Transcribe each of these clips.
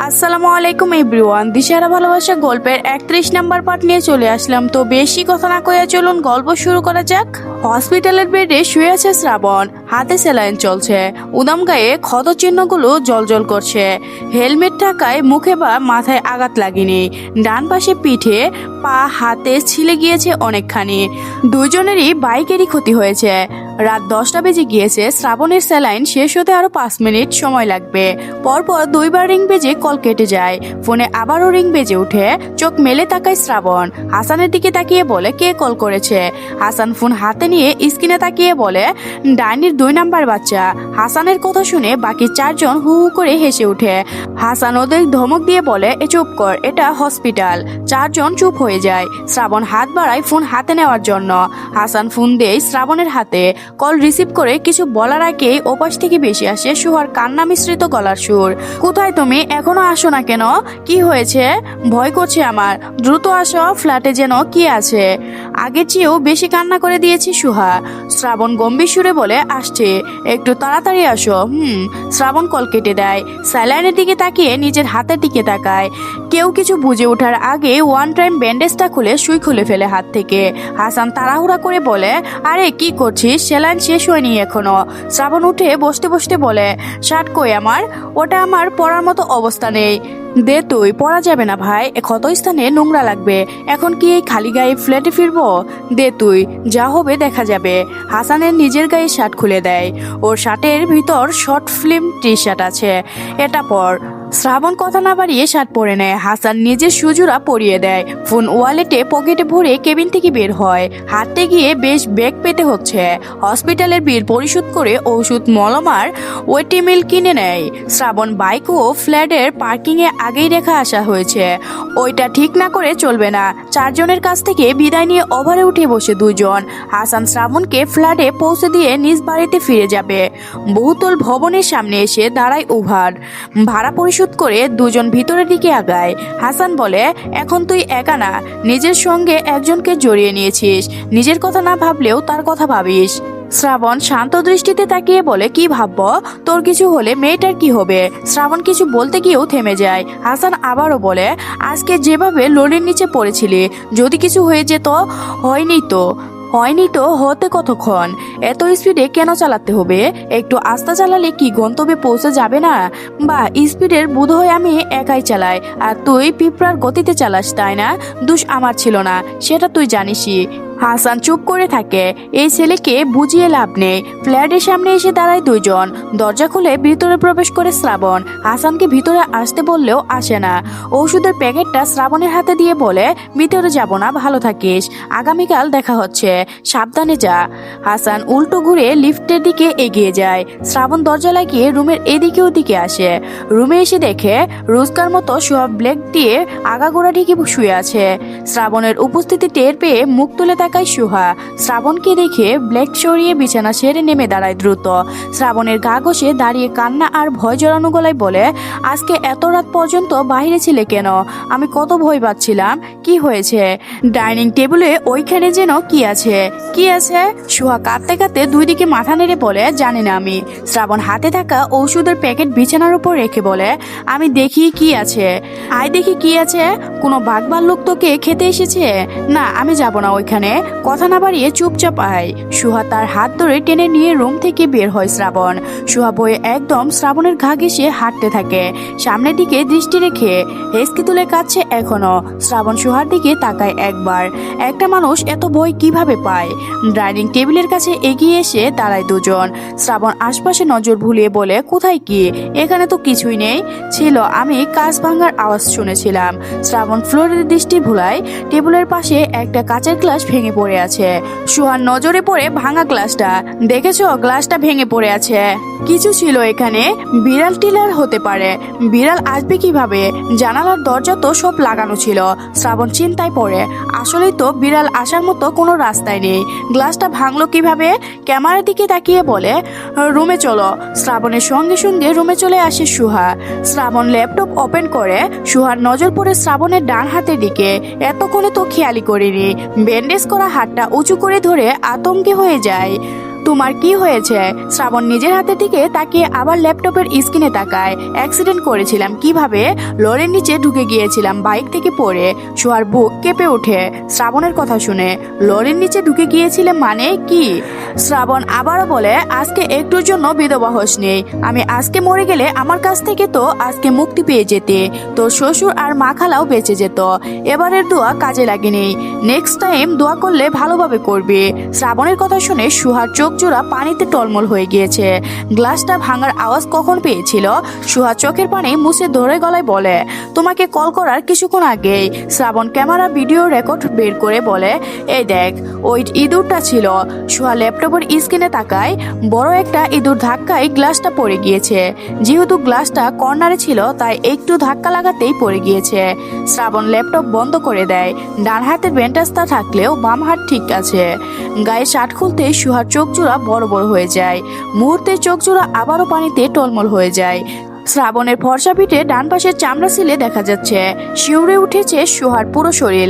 আসসালামু আলাইকুম এভরিওয়ান, দিশারা ভালোবাসা গল্পের 31 নাম্বার পার্ট নিয়ে চলে আসলাম। তো বেশি কথা না কয়ে চলুন গল্প শুরু করা যাক। হসপিটালের বেডে শুয়ে আছে শ্রাবণ, হাতে স্যালাইন চলছে, উদাম গায়ে ক্ষত চিহ্নগুলো জলজল করছে। হেলমেট থাকায় মুখে বা মাথায় আঘাত লাগেনি, ডান পাশে পিঠে পা হাতে ছিলে গিয়েছে অনেকখানি। দুজনেরই বাইকেরই ক্ষতি হয়েছে। রাত 10টা বেজে গিয়েছে। শ্রাবণের স্যালাইন শেষ হতে আরো 5 মিনিট সময় লাগবে। পরপর 2বার রিং বেজে কল কেটে যায়। ফোনে আবারও রিং বেজে উঠে। চোখ মেলে তাকায় শ্রাবণ, হাসানের দিকে তাকিয়ে বলে কে কল করেছে। হাসান ফোন হাতে নিয়ে স্ক্রিনে তাকিয়ে বলে ডাইনির 2 নাম্বার বাচ্চা। হাসানের কথা শুনে বাকি 4 জন হু হু করে হেসে উঠে। হাসান ওদের ধমক দিয়ে বলে এ চুপ কর, এটা হসপিটাল। 4 জন চুপ হয়ে যায়। শ্রাবণ হাত বাড়ায় ফোন হাতে নেওয়ার জন্য। হাসান ফোন দেয় শ্রাবণের হাতে। কল রিসিভ করে কিছু বলার আগেই ওপাশ থেকে বেশি আসে সুহার কান্না মিশ্রিত গলার সুর। কোথায় তুমি, এখনো আসো না কেন? কি হয়েছে? ভয় করছে আমার, দ্রুত আসো, ফ্ল্যাটে যেন কি আছে। আগের চেয়েও বেশি কান্না করে দিয়েছি সুহা। শ্রাবণ গম্ভীর সুরে বলে আসছে, একটু তাড়াতাড়ি আসো। শ্রাবণ কল কেটে দেয়। স্যালাইনের দিকে তাকিয়ে নিজের হাতের দিকে তাকায়। কেউ কিছু বুঝে ওঠার আগে ওয়ান টাইম ব্যান্ডেজটা খুলে সুই খুলে ফেলে হাত থেকে। হাসান তাড়াহুড়া করে বলে আরে কি করছিস, স্যালাইন শেষ হয়নি এখনো। শ্রাবণ উঠে বসতে বসতে বলে শার্ট কই আমার, ওটা আমার পরার মতো অবস্থা নেই। দে তুই, পরা যাবে না ভাই, ক্ষত স্থানে নোংরা লাগবে। এখন কি এই খালি গায়ে ফ্ল্যাটে ফিরবো? দে তুই, যা হবে দেখা যাবে। হাসানের নিজের গায়ে শার্ট খুলে দেয়। ওর শার্টের ভিতর শর্ট ফিল্ম টি শার্ট আছে, এটা পর। শ্রাবণ কথা না বাড়িয়ে শার্ট পরে নেয়। হাসান নিজের সুজুরা পরিয়ে দেয়। ফোন ওয়ালেটে পকেটে ভরে কেবিন থেকে বের হয়। হাঁটতে গিয়ে বেশ বেগ পেতে হচ্ছে। হসপিটালের বিল পরিশোধ করে ওষুধ মলমার ওয়েটি মিল কিনে নেয়। শ্রাবণ বাইক ও ফ্ল্যাটের পার্কিংয়ে আগেই রেখা আসা হয়েছে, ওইটা ঠিক না করে চলবে না। 4 জনের কাছ থেকে বিদায় নিয়ে ওভারে উঠে বসে 2 জন। হাসান শ্রাবণকে ফ্ল্যাটে পৌঁছে দিয়ে নিজ বাড়িতে ফিরে যাবে। বহুতল ভবনের সামনে এসে দাঁড়ায় ওভার। ভাড়া পরিশোধ করে 2 জন ভিতরের দিকে আগায়। হাসান বলে এখন তুই একা না, নিজের সঙ্গে একজনকে জড়িয়ে নিয়েছিস। নিজের কথা না ভাবলেও তার কথা ভাবিস। শ্রাবণ শান্ত দৃষ্টিতে তাকিয়ে বলে কি ভাববো, তোর কিছু হলে মেয়েটার কি হবে? শ্রাবণ কিছু বলতে গিয়েও থেমে যায়। হাসান আবারও বলে আজকে যেভাবে লরির নিচে পড়েছিলি, যদি কিছু হয়ে যেত। হয়নি তো হতে কতক্ষণ? এত স্পিডে কেন চালাতে হবে? একটু আস্তে চালালে কি গন্তব্যে পৌঁছে যাবে না? বা স্পিডের বোধ হয় আমি একাই চালাই, আর তুই পিঁপড়ার গতিতে চালাস, তাই না? দোষ আমার ছিল না, সেটা তুই জানিসই। হাসান চুপ করে থাকে। এই ছেলেকে বুঝিয়ে লাভ নেই। ফ্ল্যাটের সামনে এসে দাঁড়ায় 2 জন। দরজা খুলে ভিতরে প্রবেশ করে শ্রাবণ। হাসানকে ভিতরে আসতে বললেও আসে না। ওষুধের প্যাকেটটা শ্রাবণের হাতে দিয়ে বলে ভিতরে যাব না, ভালো থাকিস, আগামীকাল দেখা হচ্ছে, সাবধানে যা। হাসান উল্টো ঘুরে লিফটের দিকে এগিয়ে যায়। শ্রাবণ দরজা লাগিয়ে রুমের এদিকে ওদিকে আসে। রুমে এসে দেখে রোজকার মতো সোয়া ব্লেক দিয়ে আগাগোড়া ঢেকে শুয়ে আছে। শ্রাবণের উপস্থিতি টের পেয়ে মুখ তুলে তাকায় সুহা। শ্রাবণকে দেখে ব্লেক সরিয়ে বিছানা সেরে নেমে দাঁড়ায় দ্রুত। শ্রাবণের গা ঘষে দাঁড়িয়ে কান্না আর ভয় জড়ানো গলায় বলে আজকে এত রাত পর্যন্ত বাইরে ছিলে কেন? আমি কত ভয় পাচ্ছিলাম। কি হয়েছে? ডাইনিং টেবিলে ওইখানে যেন কি আছে? সুহা কাঁদতে কাঁদতে 2 দিকে মাথা নেড়ে বলে জানি না আমি। শ্রাবণ হাতে থাকা ঔষধের প্যাকেট বিছানার উপর রেখে বলে আমি দেখি কি আছে। আয় দেখি কি আছে। কোনো বাঘ ভাল্লুক তোকে খেতে এসেছে? না, আমি যাব না ওইখানে। কথা না বাড়িয়ে চুপচাপ আয়। সুহা তার হাত ধরে টেনে নিয়ে রুম থেকে বের হয় শ্রাবণ। সুহা বয়ে একদম শ্রাবণের ঘা ঘেঁষে হাঁটতে থাকে, সামনের দিকে দৃষ্টি রেখে। হেসকি তুলে কাঁদছে এখনো। শ্রাবণ সুহার দিকে তাকায় একবার। একটা মানুষ এত ভয় কিভাবে পায়? ডাইনিং টেবিলের কাছে এগিয়ে এসে দাঁড়ায় 2 জন। শ্রাবণ আশপাশে নজর ভুলিয়ে বলে কোথায় কি? এখানে তো কিছুই নেই। ছিল, আমি কাঁচ ভাঙার আওয়াজ শুনেছিলাম। শ্রাবণ ফ্লোরের দৃষ্টি ভুলায়। টেবিলের পাশে একটা কাঁচের গ্লাস ভেঙে পড়ে আছে। সুহার নজরে পড়ে ভাঙা গ্লাসটা। দেখেছো, গ্লাসটা ভেঙে পড়ে আছে। কিছু ছিল এখানে। বিড়াল টিলার হতে পারে। বিড়াল আসবে কিভাবে? জানালার দরজা তো সব লাগানো ছিল। শ্রাবণ চিন্তায় পড়ে, আসলেই তো বিড়াল আসার মতো কোনো রাস্তায় নেই। গ্লাসটা ভাঙলো কিভাবে? ক্যামেরার দিকে তাকিয়ে বলে রুমে চলো। শ্রাবণের সঙ্গে সঙ্গে রুমে চলে আসে সুহা। শ্রাবণ ল্যাপটপ ওপেন করে। সুহার নজর পড়ে শ্রাবণের ডান হাতের দিকে। এতক্ষণে তো খেয়ালি করিনি। ব্যান্ডেজ করা হাতটা উঁচু করে ধরে আতঙ্কে হয়ে যায়। তোমার কি হয়েছে? শ্রাবণ নিজের হাতের দিকে তাকিয়ে আবার ল্যাপটপের স্ক্রিনে তাকায়। অ্যাক্সিডেন্ট করেছিলাম। কিভাবে? লরির নিচে ঢুকে গিয়েছিলাম বাইক থেকে পড়ে। সোহার বুক কেঁপে ওঠে শ্রাবণের কথা শুনে। লরির নিচে ঢুকে গিয়েছিলে মানে কি? শ্রাবণ আবারও বলে, আজকে একটুর জন্য বিধবা হসনি। আমি আজকে মরে গেলে আমার কাছ থেকে তো আজকে মুক্তি পেয়ে যেতে, তোর শ্বশুর আর মা খালাও বেঁচে যেত। এবারের দোয়া কাজে লাগেনি। নেক্সট টাইম দোয়া করলে ভালোভাবে করবি। শ্রাবণের কথা শুনে সুহার চোখ জোড়া পানিতে টলমল হয়ে গিয়েছে। গ্লাসটা ভাঙার আওয়াজ কখন পেয়েছিল? সুহা চোখের পানি মুছে ধরে গলায় বলে, তোমাকে কল করার কিছুক্ষণ আগেই। শ্রাবণ ক্যামেরা ভিডিও রেকর্ড বের করে বলে, এই দেখ, ওই ইঁদুরটা ছিল। সুহা ল্যাপটপের স্ক্রিনে তাকায়। বড় একটা ইঁদুর ধাক্কায় গ্লাসটা পড়ে গিয়েছে। যেহেতু গ্লাসটা কর্নারে ছিল তাই একটু ধাক্কা লাগাতেই পড়ে গিয়েছে। শ্রাবণ ল্যাপটপ বন্ধ করে দেয়। ডান হাতের ব্যান্ডেজটা থাকলেও বাম হাত ঠিক আছে। গায়ে শার্ট খুলতে সুহার চোখ জোড়া বড় বড় হয়ে যায়। মুহূর্তে চোখ জোড়া আবারও পানিতে টলমল হয়ে যায়। শ্রাবণের ফর্সা পিঠে ডান পাশের চামড়া ছিলে দেখা যাচ্ছে। শিউরে উঠেছে সুহার পুরো শরীর।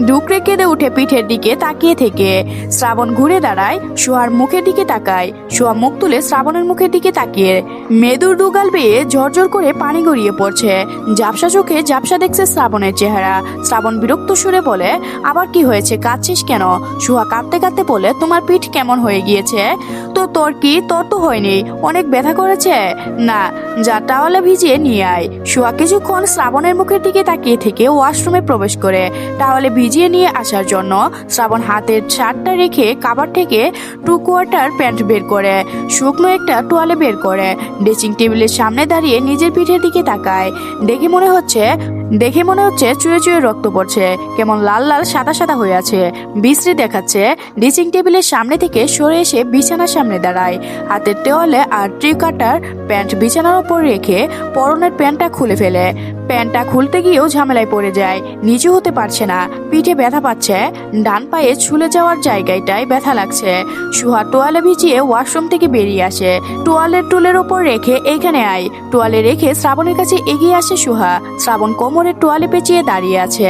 ডুকরে কেঁদে উঠে পিঠের দিকে তাকিয়ে থেকে শ্রাবণ ঘুরে দাঁড়ায়। সুহার মুখের দিকে তাকায়। সুহা মুখ তুলে শ্রাবণের মুখের দিকে তাকিয়ে মেদুর দুগাল বেয়ে ঝরঝর করে পানি গড়িয়ে পড়ছে। ঝাপসা চোখে ঝাপসা দেখছে শ্রাবণের চেহারা। শ্রাবণ বিরক্ত সুরে বলে, আবার কি হয়েছে? কাঁদছিস কেন? সুহা কাঁদতে কাঁদতে বলে, তোমার পিঠ কেমন হয়ে গিয়েছে? তো তোর কি? তোর তো হয়নি। অনেক ব্যথা করেছে? না, যা টাওয়ালে ভিজিয়ে নিয়ে আয়। সুহা কিছুক্ষণ শ্রাবণের মুখের দিকে তাকিয়ে থেকে ওয়াশরুমে প্রবেশ করে টাওয়ালে ভিজিয়ে নিয়ে আসার জন্য। শ্রাবণ হাতের শার্টটা রেখে কাবার থেকে 2 কোয়ার্টার প্যান্ট বের করে শুকনো একটা টোয়ালে বের করে ড্রেসিং টেবিলের সামনে দাঁড়িয়ে নিজের পিঠের দিকে তাকায়। দেখে মনে হচ্ছে চুয়ে চুয়ে রক্ত পড়ছে। কেমন লাল লাল সাদা সাদা হয়ে আছে, বিশ্রী দেখাচ্ছে। ড্রেসিং টেবিলের সামনে থেকে সরে এসে বিছানার সামনে দাঁড়ায়। হাতের টোয়ালে আর 3 কোয়ার্টার প্যান্ট বিছানার উপর রেখে পরনের প্যান্টটা খুলে ফেলে। প্যান্টটা খুলতে গিয়েও ঝামেলায় পড়ে যায়। নিচু হতে পারছে না, পিঠে ব্যথা পাচ্ছে। ডান পায়ে ছুলে যাওয়ার জায়গাটায় ব্যথা লাগছে। সুহা টোয়ালে ভিজিয়ে ওয়াশরুম থেকে বেরিয়ে আসে। টোয়ালের টুলের ওপর রেখে এইখানে আয়। টোয়ালে রেখে শ্রাবণের কাছে এগিয়ে আসে সুহা। শ্রাবণ কোমরের টোয়ালে পেঁচিয়ে দাঁড়িয়ে আছে।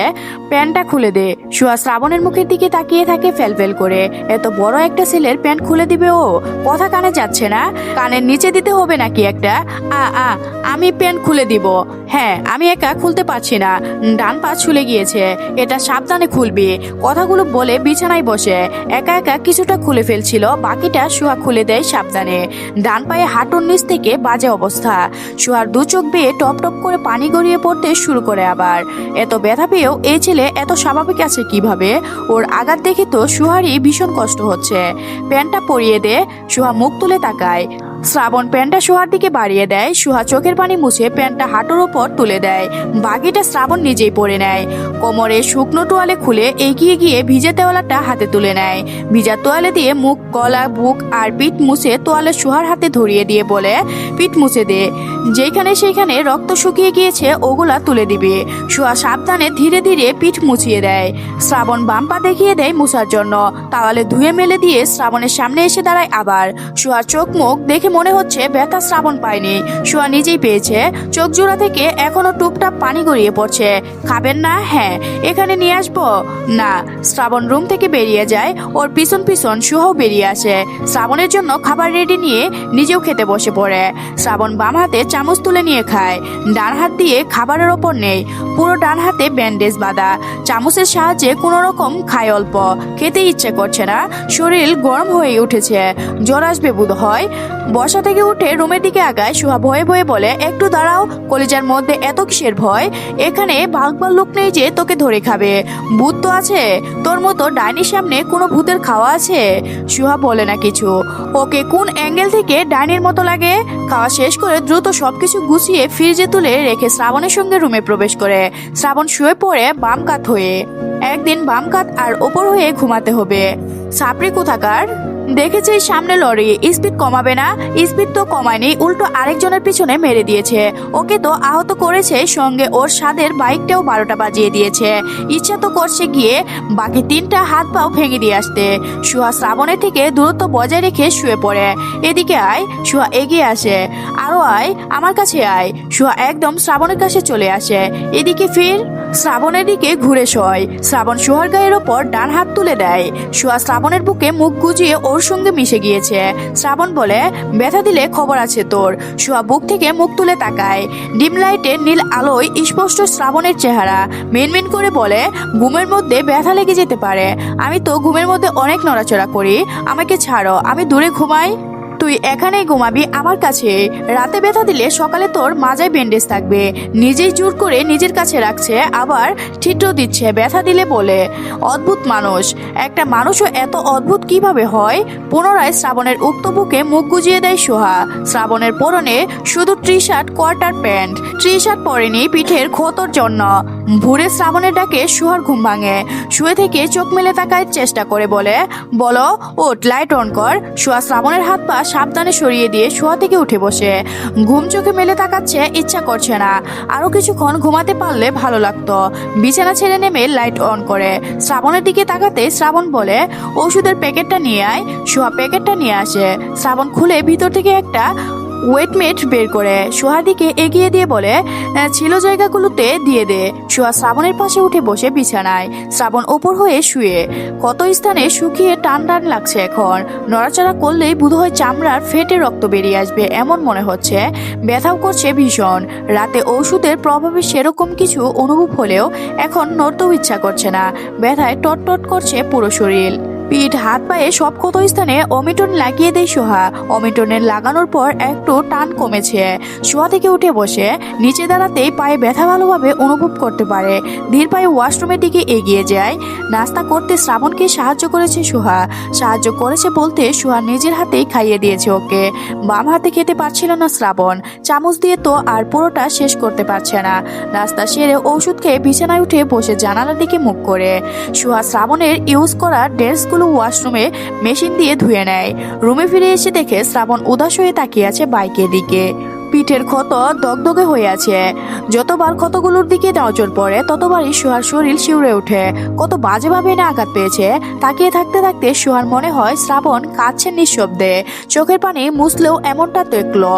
প্যান্টটা খুলে দে। সুহা শ্রাবণের মুখের দিকে তাকিয়ে থাকে ফেলফেল করে। এত বড় একটা ছেলের প্যান্ট খুলে দিবে ও? কথা কানে যাচ্ছে না? কানের নিচে দিতে হবে নাকি একটা? আমি প্যান্ট খুলে দিব। হ্যাঁ, আমি একা খুলতে পারছি না, ডান পা ছুলে গিয়েছে। এটা সাবধানে খুলবি। কথাগুলো বলে বিছানায় বসে একা একা কিছুটা খুলে ফেলছিল, বাকিটা সুহা খুলে দেয় সাবধানে। ডান পায়ে হাঁটুর নিচ থেকে বাজে অবস্থা। সুহার 2 চোখ বেয়ে টপ টপ করে পানি গড়িয়ে পড়তে শুরু করে। আবার এত ব্যথা পেয়েও এই ছেলে এত স্বাভাবিক আছে কিভাবে? ওর আঘাত দেখে তো সুহারই ভীষণ কষ্ট হচ্ছে। প্যান্টটা পরিয়ে দে। সুহা মুখ তুলে তাকায়। শ্রাবণ প্যান্টটা সুহার দিকে বাড়িয়ে দেয়। সুহা চোখের পানি মুছে প্যান্টটা হাঁটুর ওপর তুলে দেয়। বাকিটা শ্রাবণ নিজেই পরে নেয়। কোমরে শুকনো তোয়ালে খুলে এগিয়ে গিয়ে ভিজে তোয়ালাটা হাতে তুলে নেয়। ভিজা তোয়ালে দিয়ে মুখ, গলা, বুক আর পিঠ মুছে তোয়ালে সুহার হাতে ধরিয়ে দিয়ে বলে, পিঠ মুছে দে। যেখানে সেখানে রক্ত শুকিয়ে গিয়েছে ওগুলা তুলে দিবে। সুহা সাবধানে ধীরে ধীরে পিঠ মুছিয়ে দেয়। শ্রাবণ বাম পা দেখিয়ে দেয় মুছার জন্য। তাওয়ালে ধুয়ে মেলে দিয়ে শ্রাবণের সামনে এসে দাঁড়ায় আবার। সুহার চোখ মুখ দেখে মনে হচ্ছে ব্যথা শ্রাবণ পায়নি, সুহা নিজেই পেয়েছে। চোখ জোড়া থেকে এখনো টুপটাপ পানি গড়িয়ে পড়ছে। খাবেন না? হ্যাঁ, এখানে নিয়ে আসবো? না। শ্রাবণ রুম থেকে বেরিয়ে যায়। ওর পিছন পিছন সুহাও বেরিয়ে আসে। শ্রাবণের জন্য খাবার রেডি নিয়ে নিজেও খেতে বসে পড়ে। শ্রাবণ বাম হাতে চামচ তুলে নিয়ে খায়। ডান হাত দিয়ে খাবারের ওপর নেই। পুরো ডান হাতে ব্যান্ডেজ বাঁধা। চামচের সাহায্যে কোনো রকম খায় অল্প। খেতে ইচ্ছে করছে না, শরীর গরম হয়ে উঠেছে। জ্বর আসবে বোধ হয়। বসা থেকে উঠে রুমের দিকে আগায়। সুহা ভয়ে ভয়ে বলে, একটু দাঁড়াও। কলিজার মধ্যে এত কিসের ভয়? এখানে ভাগবার লোক নেই যে তোকে ধরে খাবে। ভূত তো আছে? তোর মতো ডাইনির সামনে কোনো ভূতের খাওয়া আছে? সুহা বলে না কিছু। ওকে কোন অ্যাঙ্গেল থেকে ডাইনির মতো লাগে? খাওয়া শেষ করে দ্রুত সবকিছু গুছিয়ে ফ্রিজে তুলে রেখে শ্রাবণের সঙ্গে রুমে প্রবেশ করে। শ্রাবণ শুয়ে পড়ে বাম কাত হয়ে। একদিন বাম কাত আর ওপর হয়ে ঘুমাতে হবে। সাপড়ি কোথাকার। দেখেছে সামনে লরি, স্পিড কমাবে না? স্পিড তো কমায়নি, উল্টো আরেকজনের পিছনে মেরে দিয়েছে। ওকে তো আহত করেছে, সঙ্গে ওর স্বাদের বাইকটাও 12টা বাজিয়ে দিয়েছে। ইচ্ছা তো করছে গিয়ে বাকি 3টা হাত পাও ভেঙে দিয়ে আসতে। সুহা শ্রাবণের থেকে দূরত্ব বজায় রেখে শুয়ে পড়ে। এদিকে আয়। সুহা এগিয়ে আসে। আরো আয়, আমার কাছে আয়। সুহা একদম শ্রাবণের কাছে চলে আসে। এদিকে ফির। শ্রাবণের দিকে ঘুরে শোয়। শ্রাবণ সুহার গায়ের ওপর ডান হাত তুলে দেয়। সুহা শ্রাবণের বুকে মুখ গুজিয়ে ওর ওর সঙ্গে মিশে গিয়েছে। শ্রাবণ বলে, ব্যথা দিলে খবর আছে তোর। সোহা বুক থেকে মুখ তুলে তাকায়। ডিম লাইটের নীল আলোয় স্পষ্ট শ্রাবণের চেহারা। মিনমিন করে বলে, ঘুমের মধ্যে ব্যথা লেগে যেতে পারে। আমি তো ঘুমের মধ্যে অনেক নড়াচড়া করি। আমাকে ছাড়ো, আমি দূরে ঘুমাই। তুই এখানেই ঘুমাবি আমার কাছে। রাতে ব্যথা দিলে সকালে তোর মাজায় ব্যান্ডেজ থাকবে। নিজেই জোর করে নিজের কাছে রাখছে, আবার ঠিট্র দিচ্ছে ব্যথা দিলে বলে। অদ্ভুত মানুষ। একটা মানুষও এত অদ্ভুত কিভাবে হয়? পুনরায় শ্রাবণের উক্ত বুকে মুখ গুজিয়ে দেয় সোহা। শ্রাবণের পরনে শুধু T shirt, quarter pant. T shirt পরেনি পিঠের ক্ষতর জন্য। ভোরে শ্রাবণের ডাকে সোহার ঘুম ভাঙে। শুয়ে থেকে চোখ মেলে তাকায় চেষ্টা করে বলে, বলো ওঠ, লাইট অন কর। সোহা শ্রাবণের হাত পা সাবধানে সরিয়ে দিয়ে শোয়া থেকে উঠে বসে। ঘুম চোখে মেলে তাকাচ্ছে, ইচ্ছা করছে না। আরো কিছুক্ষণ ঘুমাতে পারলে ভালো লাগতো। বিছানা ছেড়ে নেমে লাইট অন করে। শ্রাবণের দিকে তাকাতে শ্রাবণ বলে, ওষুধের প্যাকেটটা নিয়ে আয়। সোহা প্যাকেটটা নিয়ে আসে। শ্রাবণ খুলে ভিতর থেকে একটা ওয়েটমেট বের করে সোহার দিকে এগিয়ে দিয়ে বলে, ছিল জায়গাগুলোতে দিয়ে দে। সোহা শ্রাবণের পাশে উঠে বসে বিছানায়। শ্রাবণ ওপর হয়ে শুয়ে। কত স্থানে শুকিয়ে টান টান লাগছে এখন। নড়াচড়া করলেই বোধহয় চামড়ার ফেটে রক্ত বেরিয়ে আসবে এমন মনে হচ্ছে। ব্যথাও করছে ভীষণ। রাতে ঔষধের প্রভাবে সেরকম কিছু অনুভব হলেও এখন নড়তেও ইচ্ছা করছে না। ব্যথায় টটটট করছে পুরো শরীর। পিঠ, হাত পায়ে সব ক্ষত স্থানে অমিটন লাগিয়ে দেয় সোহা। অমিটনের লাগানোর পর একটু টান কমেছে। শোয়া থেকে উঠে বসে নিচে দাঁড়াতেই পায়ে ব্যথা ভালোভাবে অনুভব করতে পারে। ধীর পায়ে ওয়াশরুমের দিকে এগিয়ে যায়। নাস্তা করতে শ্রাবণকে সাহায্য করেছে সোহা। সাহায্য করেছে বলতে সোহা নিজের হাতেই খাইয়ে দিয়েছে ওকে। বাম হাতে খেতে পারছিল না শ্রাবণ। চামচ দিয়ে তো আর পুরোটা শেষ করতে পারছে না। নাস্তা সেরে ওষুধ খেয়ে বিছানায় উঠে বসে জানালার দিকে মুখ করে। সোহা শ্রাবণের ইউজ করা ড্রেসগুলো ওয়াশরুমে মেশিন দিয়ে ধুয়ে নেয়। রুমে ফিরে এসে দেখে শ্রাবণ উদাস হয়ে তাকিয়ে আছে বাইকের দিকে। পিঠের ক্ষত দগদগে হয়ে আছে। যতবার ক্ষতগুলোর দিকে নজর পড়ে ততবারই সোহার শরীর শিউরে ওঠে। কত বাজেভাবে না আঘাত পেয়েছে। তাকিয়ে থাকতে থাকতে সোহার মনে হয় শ্রাবণ কাঁদছে নিঃশব্দে। চোখের পানি মুছলেও এমনটা দেখলো।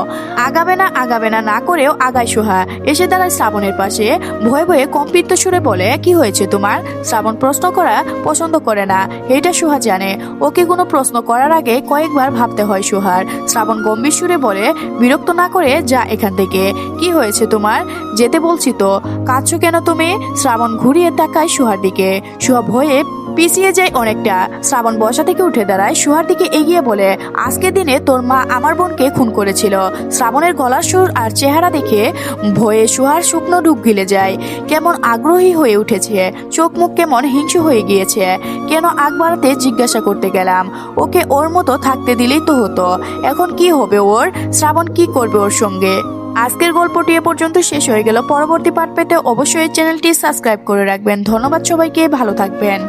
আগাবে না করেও আগায় সোহা। এসে দাঁড়ায় শ্রাবণের পাশে। ভয়ে ভয়ে কম্পিত সুরে বলে, কি হয়েছে তোমার? শ্রাবণ প্রশ্ন করা পছন্দ করে না, এটা সোহা জানে। ওকে কোনো প্রশ্ন করার আগে কয়েকবার ভাবতে হয় সোহার। শ্রাবণ গম্ভীর সুরে বলে, বিরক্ত না করে যা এখান থেকে। কি হয়েছে তোমার? যেতে বলছি তো। কাঁদছো কেন তুমি? শ্রাবণ ঘুরিয়ে তাকায় সোহার দিকে। সোহা ভয়ে পিছিয়ে যায় অনেকটা। শ্রাবণ বসা থেকে উঠে দাঁড়ায়, সোহার দিকে এগিয়ে বলে, আজকের দিনে তোর মা আমার বোনকে খুন করেছিল। শ্রাবণের গলার সুর আর চেহারা দেখে ভয়ে সোহার শুকনো ঢুক গিলে যায়। কেমন আগ্রহী হয়ে উঠেছে। চোখ মুখ কেমন হিংসু হয়ে গিয়েছে। কেন আগ বাড়াতে জিজ্ঞাসা করতে গেলাম। ওকে ওর মতো থাকতে দিলেই তো হতো। এখন কি হবে ওর? শ্রাবণ কি করবে ওর সঙ্গে? আজকের গল্পটি এ পর্যন্ত শেষ হয়ে গেল। পরবর্তী পার্ট পেতে অবশ্যই চ্যানেলটি সাবস্ক্রাইব করে রাখবেন। ধন্যবাদ সবাইকে, ভালো থাকবেন।